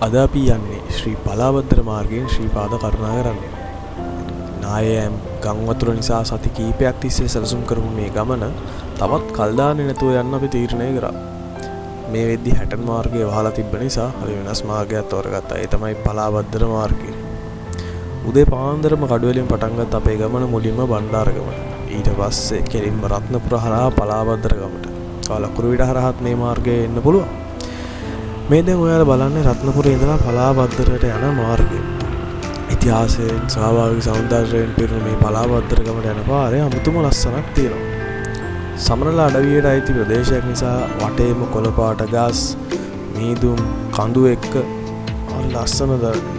අද අපි යන්නේ ශ්‍රී පලාබද්දර මාර්ගයෙන් ශ්‍රී පාද කරුණාකරන්න. නායම් ගම් වතුර නිසා සති කීපයක් තිස්සේ සැලසුම් කරපු මේ ගමන තවත් කල් දාන්නේ නැතුව යන්න අපි තීරණය කරා. මේ වෙද්දි හැටන් මාර්ගය වහලා තිබ්බ නිසා අපි වෙනස් මාර්ගයක් තෝරගත්තා. ඒ තමයි පලාබද්දර මාර්ගය. උදේ පාන්දරම කඩුවෙලින් පටන් ගත්ත අපේ ගමන මුලින්ම බණ්ඩාරගමට. ඊට පස්සේ කෙලින්ම රත්නපුර හරහා පලාබද්දර ගමට. ලකුරුවිට හරහාත් මේ මාර්ගයේ එන්න පුළුවන්. මේ දැන් ඔයාලා බලන්නේ රත්නපුරේ ඉඳලා පලාබද්දරට යන මාර්ගය. ඉතිහාසයෙන් ස්වාභාවික සෞන්දර්යයෙන් පිරුණු මේ පලාබද්දර ගමට යන පාරේ අමුතුම ලස්සනක් තියෙනවා. සමනල අඩවියට අයිති ප්‍රදේශයක් නිසා වටේම කොළ පාට ගස්, මීදුම්, කඳු එක්ක ලස්සන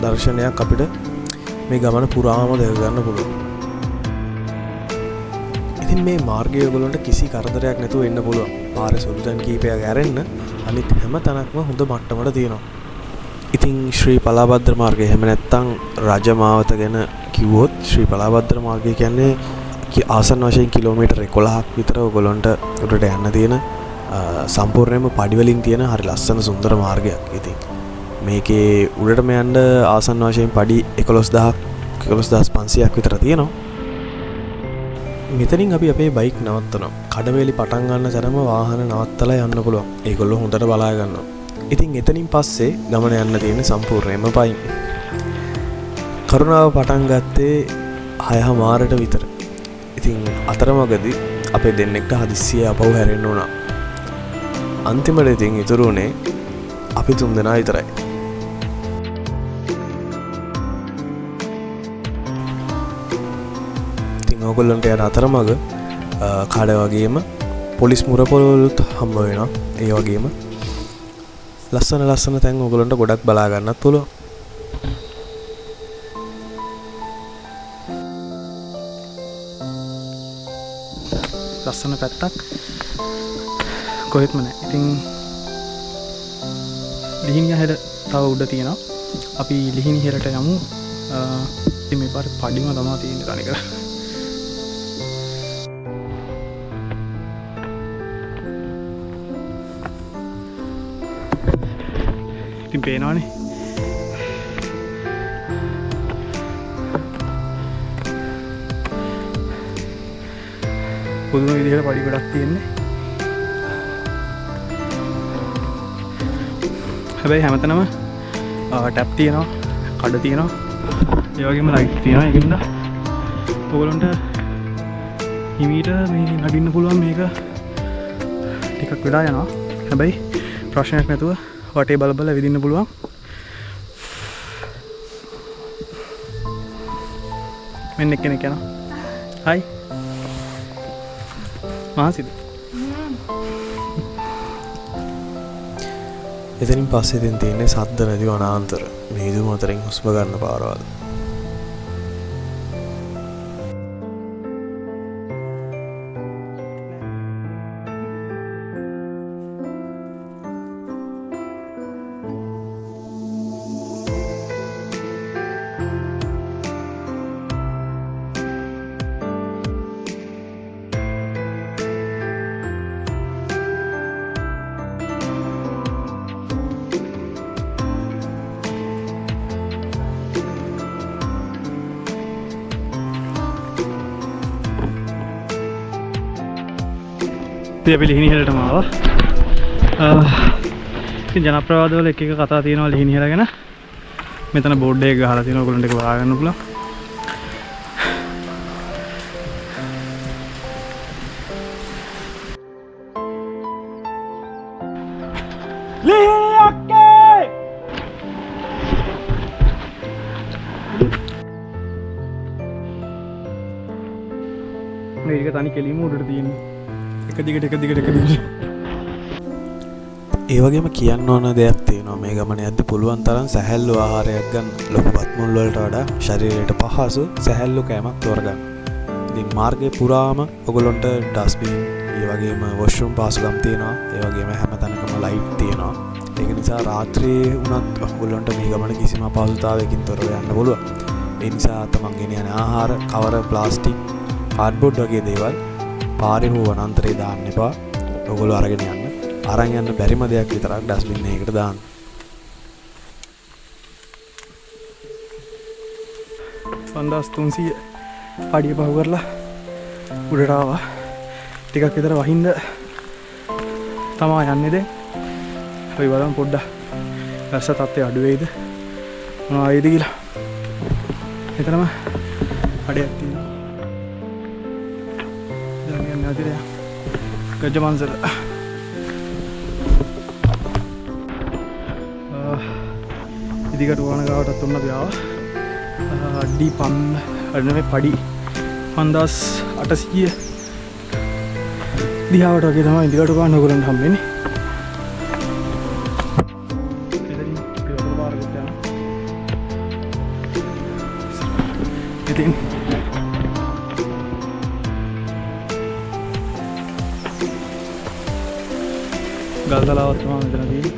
දර්ශනයක් අපිට මේ ගමන පුරාම දැක ගන්න පුළුවන්. ඉතින් මේ මාර්ගය ඔයගොල්ලන්ට කිසි කරදරයක් නැතුව එන්න පුළුවන්. පාරේ සුළුතැන් කීපයක් ඇරෙන්න අනිත් හැම තැනක්ම හොඳ මට්ටමට තියෙනවා. ඉතින් ශ්‍රී පලාබද්දර මාර්ගය එහෙම නැත්නම් රජමාවත ගැන කිව්වොත් ශ්‍රී පලාබද්දර මාර්ගය කියන්නේ ආසන්න වශයෙන් කිලෝමීටර් 11ක් විතර ඔයගොල්ලන්ට උඩට යන්න තියෙන සම්පූර්ණයෙන්ම පඩි වලින් තියෙන හරි ලස්සන සුන්දර මාර්ගයක්. ඉතින් මේකේ උඩටම යන්න ආසන්න වශයෙන් පඩි 11500ක් විතර තියෙනවා. මෙතනින් අපි අපේ බයික් නවත්තනවා. කඩවේලි පටන් ගන්න තරම වාහන නවත්තලා යන්න පුළුවන්. ඒගොල්ලෝ හොඳට බලා ගන්නවා. ඉතින් එතනින් පස්සේ ගමන යන්න තියෙන සම්පූර්ණයෙන්ම පයින්. කරුණාව පටන් ගත්තේ 6:00 විතර. ඉතින් අතරමඟදී අපේ දෙන්නෙක්ට හදිස්සියේ අපව හැරෙන්න උනා. අන්තිමට ඉතින් ඉතුරු උනේ අපි 3 දෙනා විතරයි. ඔයගොල්ලන්ට යන අතරමඟ කඩ වගේම පොලිස් මුරපොලුත් හම්බ වෙනවා. ඒ වගේම ලස්සන තැන් ඔයගොල්ලන්ට ගොඩක් බලා ගන්නත් පුළුවන්. ලස්සන පැත්තක් කොහෙත්ම නැහැ. ඉතින් ලිහිණිය හෙට තව උඩ තියෙනවා. අපි ලිහිණිය හෙරට යමු. ඉතින් මේ පාරේ පඩිම තමයි තියෙන්නේ තනිකර. ඉතින් පේනවනේ පුදුම විදිහට පඩි ගොඩක් තියෙන්නේ. හැබැයි හැමතැනම ටැප් තියෙනවා, කඩ තියෙනවා, ඒ වගේම ලයිට් තියෙනවා. ඒකින්ද ඔයගොල්ලන්ට හිමීට මේ නගින්න පුළුවන්. මේක ටිකක් වෙලා යනවා. හැබැයි ප්‍රශ්නයක් නැතුව වටේ බල විදින්න පුළුවන්. මෙන්න කෙනෙක් යනවා. හයි මාසිද. එතනින් පස්සේ ඉතින් තියෙන්නේ සද්ද නැති වනාන්තර. මේදුම අතරින් හුස්ම ගන්න පාරවල්. අපි ලිහිණිහෙලටම ආවා. ඉතින් ජනප්‍රවාදවල එක කතා තියෙනවා ලිහිණිහෙල ගැන. මෙතන බෝඩ් එකක් ගහලා තියෙනවා. ඔයගොල්ලන්ට ඒක බලා ගන්න පුළුවන්. ලිහිණියක්කේ මේක තනි කෙලිම උඩට තියෙන්නේ. එක දිගට ඒ වගේම කියන්න ඕන දෙයක් තියෙනවා. මේ ගමන යද්දී පුළුවන් තරම් සැහැල්ලු ආහාරයක් ගන්න. ලොකු බත් මුල් වලට වඩා ශරීරයට පහසු සැහැල්ලු කෑමක් තෝරගන්න. ඉතින් මාර්ගයේ පුරාම ඔයගොල්ලන්ට ඩස්බින්, ඒ වගේම වොෂ්රූම් පහසුකම් තියෙනවා. ඒ වගේම හැමතැනකම ලයිට් තියෙනවා. ඒක නිසා රාත්‍රියේ වුණත් ඔයගොල්ලන්ට මේ ගමන කිසිම අපහසුතාවයකින් තොරව යන්න පුළුවන්. ඒ නිසා තමන් ගෙන යන ආහාර, කවර, ප්ලාස්ටික්, කාඩ්බෝඩ් වගේ දේවල් පාරේ හෝ වනාන්තරේ දාන්න එපා. ඔයගොල්ලෝ අරගෙන යන්න. අරන් යන්න බැරිම දෙයක් විතරක් ඩස්බින් එකකට දාන්න. 5300 පඩිය පහු කරලා උඩට ආවා. ටිකක් විතර වහින්ද තමයි යන්නේ දැන්. අපි බලමු පොඩ්ඩක් රස තත්ත්වය අඩු වෙයිද මොනවා වෙයිද කියලා. එතරම් අඩයක් තියෙනවා. දැන් යන්නේ අදිරිය ගජමන්සල. ඉදිකට වුණ ගාවටත් උන්න අපි ආවා. අඩි පඩි 5800 දිහාවට වගේ තමයි ඉදිකට ගාන ඔයගොල්ලන්ට හම්බෙන්නේ. ඉතින් ගල්තලාවත් තමයි මෙතන තියෙන්නේ.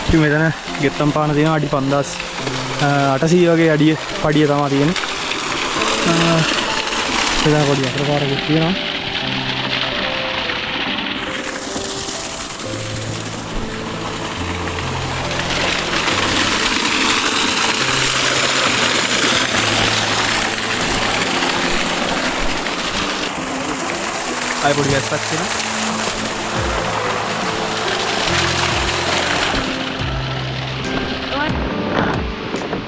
ඉතින් මෙතන ගෙත්තම් පාන තියෙනවා අඩි 5800 වගේ පඩිය තමයි තියෙන්නේ. එදා පොඩි අතරපාරකුත් තියෙනවා. ආයි පොඩි ගැස්සක් තියෙනවා.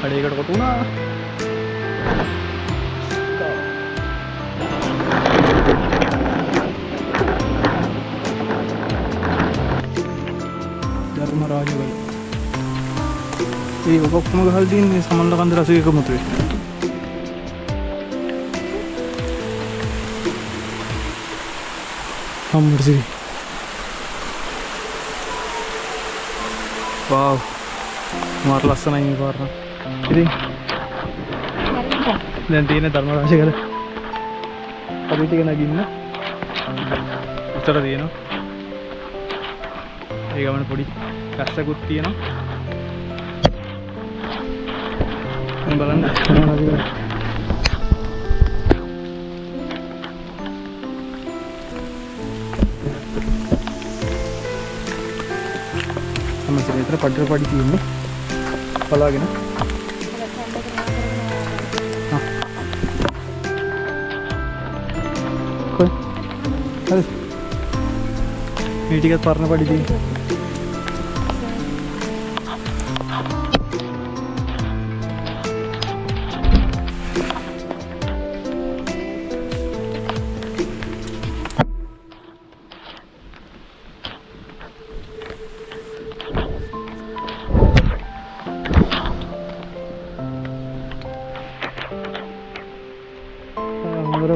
අඩේකට කොට වුණා. ධර්මරාජවල. ඒ ඔක්කොම ගහලා තියෙන්නේ සමන්ල කන්ද රසික මුතුවේ. හම්බුනේ. वाव මාර ලස්සනයි මේ පාර. ඉතින් දැන් තියෙන ධර්මරාජකල අපි ටික නගින්න උතර තියෙනවා. ඒ ගමන පොඩි කස්සකුත් තියෙනවා. මම බලන්න මොනවද මෙතන පඩි තියෙන්නේ බලාගෙන. කොයි හරි මේ ටිකත් පරණ පඩි තියෙන්නේ.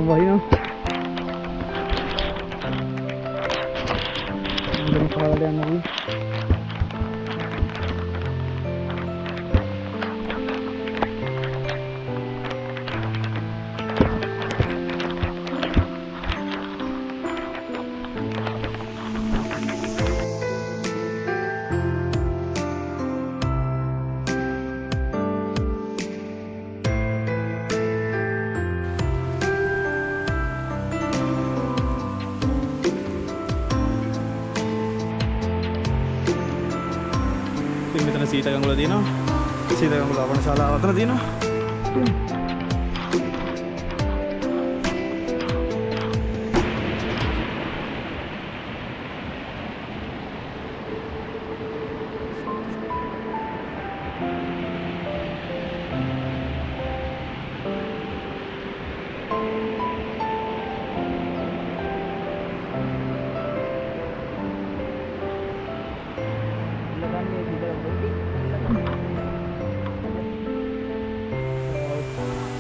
Bahaya. Belum salah dia lagi. මෙතන සීත ගඟුල තියෙනවා. සීත ගඟුල අවන ශාලාව අතර තියෙනවා.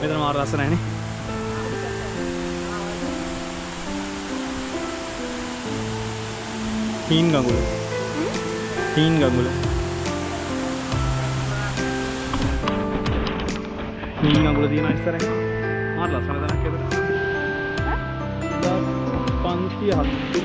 මෙතන මාර ලස්සනයි නේ. හීන් ගඟුල. හීන් ගඟුල. හීන් ගඟුල තියෙන ඉස්සරහ. මාර ලස්සන තැනක් එතන. 500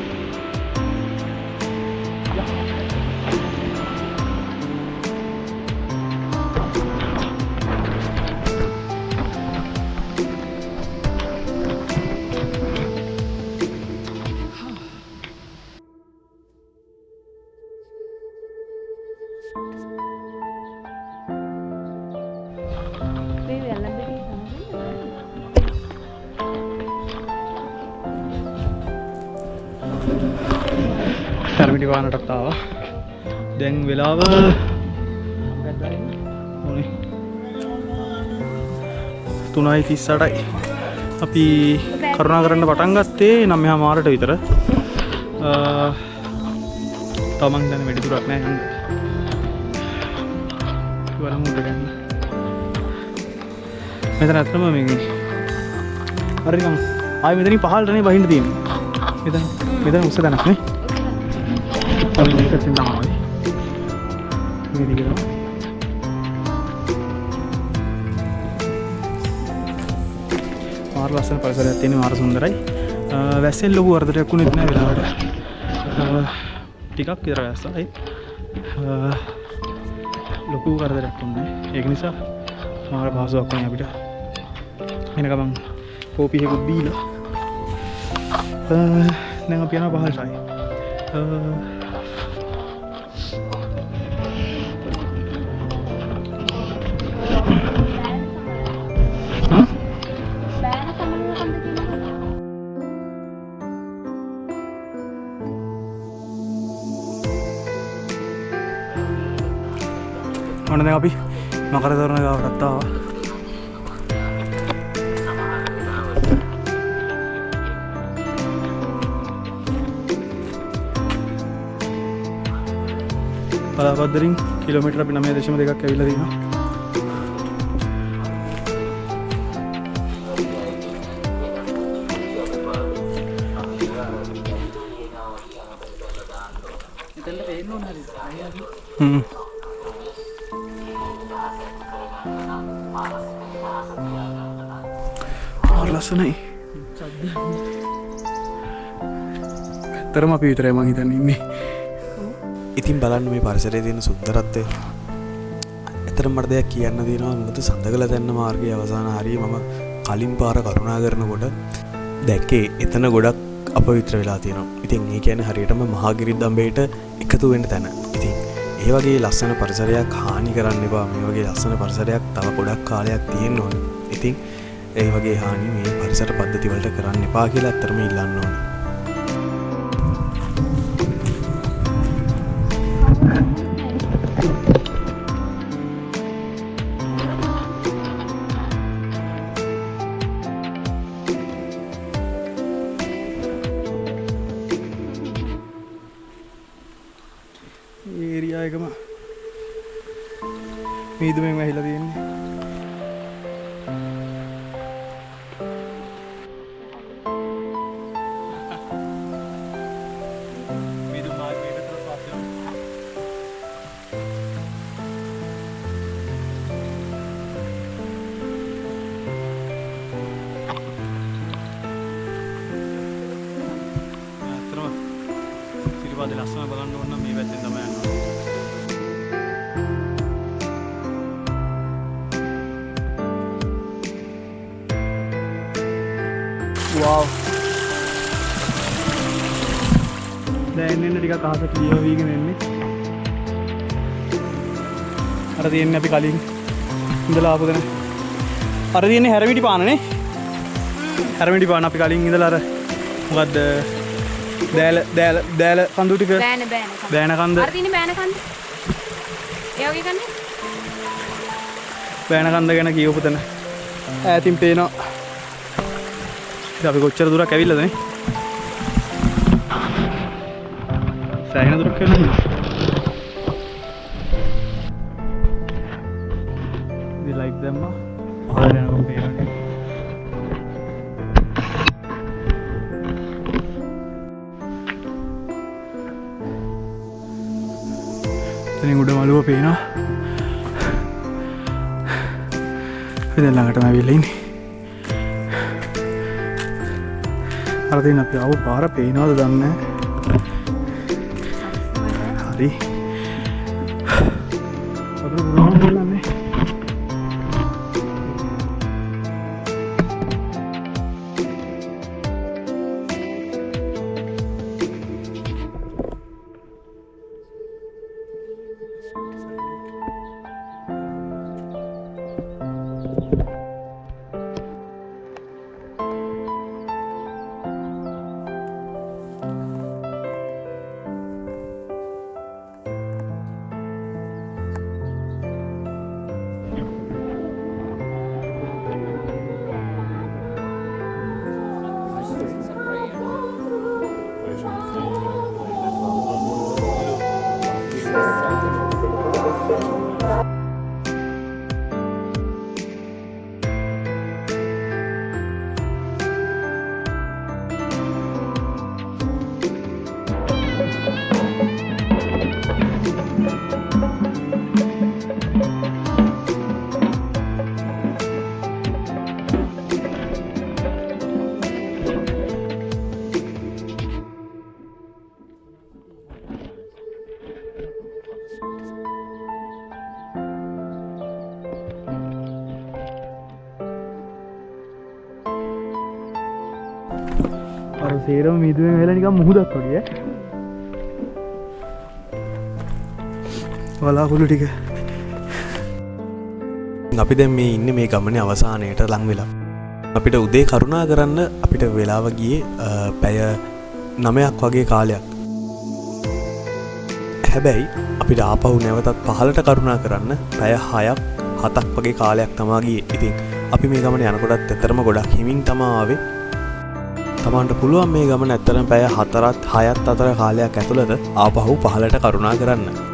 හැරමිටි වාහනටත් ආවා. දැන් වෙලාව ඕනේ 3:38යි. අපි කරුණා කරන්න පටන් ගත්තේ 9:00 විතර. තමන් දැන් වැඩි දුරක් නෑ යන්න. බලමු උඩ ගන්න. මෙතන ඇත්තම මේ හරි නිකන් ආයෙ මෙතනින් පහළටනේ බහින්න තියෙන්නේ. මෙතන උස්ස තැනක් නේ. අපි මේකෙන් තමයි. මේ දිගට. මාර ලස්සන පරිසරයක් තියෙන මාර සුන්දරයි. වැස්සෙන් ලොකු වරදටයක් වුණෙත් නෑ වෙලාවට. ටිකක් විතර වැස්සා. ලොකු වරදටයක් වුණේ නෑ. ඒක නිසා මාර පහසුවක් වුණේ අපිට. එන ගමන් කෝපි එකකුත් බීලා. දැන් අපි යනවා පහළටයි. ඔන්න දැන් අපි මකර තොරණ ගාවටත් ආවා. බලාපද්දරින් කිලෝමීටර අපි 9.2ක් ඇවිල්ලා තියෙනවා. එතනට පේන්න ඕන හරිද? ලස්සනයි. ඇත්තරම අපි විතරයි මං හිතන්නේ ඉන්නේ. ඉතින් බලන්න මේ පරිසරයේ තියෙන සුන්දරත්වය. ඇත්තටම මට දෙයක් කියන්න තියෙනවා. මොකද සඳකල දැන්න මාර්ගයේ අවසාන හරිය මම කලින් පාර කරුණා කරනකොට දැක්කේ එතන ගොඩක් අපවිත්‍ර වෙලා තියෙනවා. ඉතින් ඒ කියන්නේ හරියටම මහගිරි දඹේට එකතු වෙන්න තැන. ඉතින් ඒ වගේ ලස්සන පරිසරයක් හානි කරන්න එපා. මේ වගේ ලස්සන පරිසරයක් තව ගොඩක් කාලයක් තියෙන්න ඕනේ. ඉතින් ඒ වගේ හානි මේ පරිසර පද්ධති වලට කරන්න එපා කියලා අත්‍තරම ඉල්ලන්න ඕනේ. ඒරියා එකම මීදුමෙන් වැහිලා තියෙන්නේ. සිරිපාදේ ලස්සන බලන්න ඕන නම් මේ පැත්තෙන් තමයි යන්න ඕනේ. Wow. දැන් එන්න ටිකක් අහසට ලියවීගෙන එන්නේ. අර තියෙන්නේ අපි කලින් ඉඳලා ආපු දෙන. අර තියෙන්නේ හැරමිටි පානනේ. හැරමිටි පාන අපි කලින් ඉඳලා අර මොකද්ද දෑල කඳු ටික බෑන කන්ද. අර තියෙන්නේ බෑන කන්ද. ඒ වගේ කන්නේ. බෑන කන්ද ගැන කියවපු තැන. ඈතින් පේනවා. අපි කොච්චර දුරක් ඇවිල්ලාද නේ? සෑහෙන දුරක් ඇවිල්ලා. We like them. ආයෙ යනවා පේනවා. එතනින් උඩ මළුව පේනවා. අපි දැන් ළඟටම ඇවිල්ලා ඉන්නේ. අර තියෙන අපි ආව පාර පේනවද දන්නේ නැහැ. හරි. අද බුදුන් බලන්නේ. සේරම මීදුවෙන් වෙලා නිකන් මුහුදක් වගේ වලාකුළු ටික. අපි දැන් මේ ඉන්නේ මේ ගමනේ අවසානයට ලං වෙලා. අපිට උදේ කරුණා කරන්න අපිට වෙලාව ගියේ පැය 9ක් වගේ කාලයක්. හැබැයි අපිට ආපහු නැවතත් පහළට කරුණා කරන්න පැය 6ක් 7ක් වගේ කාලයක් තමා ගියේ. ඉතින් අපි මේ ගමන යනකොටත් ඇත්තරම ගොඩක් හිමින් තමා ආවේ. තමන්ට පුළුවන් මේ ගමන ඇත්තරම පැය 4ත් 6ත් අතර කාලයක් ඇතුළත ආපහු පහළට කරුණා කරන්න.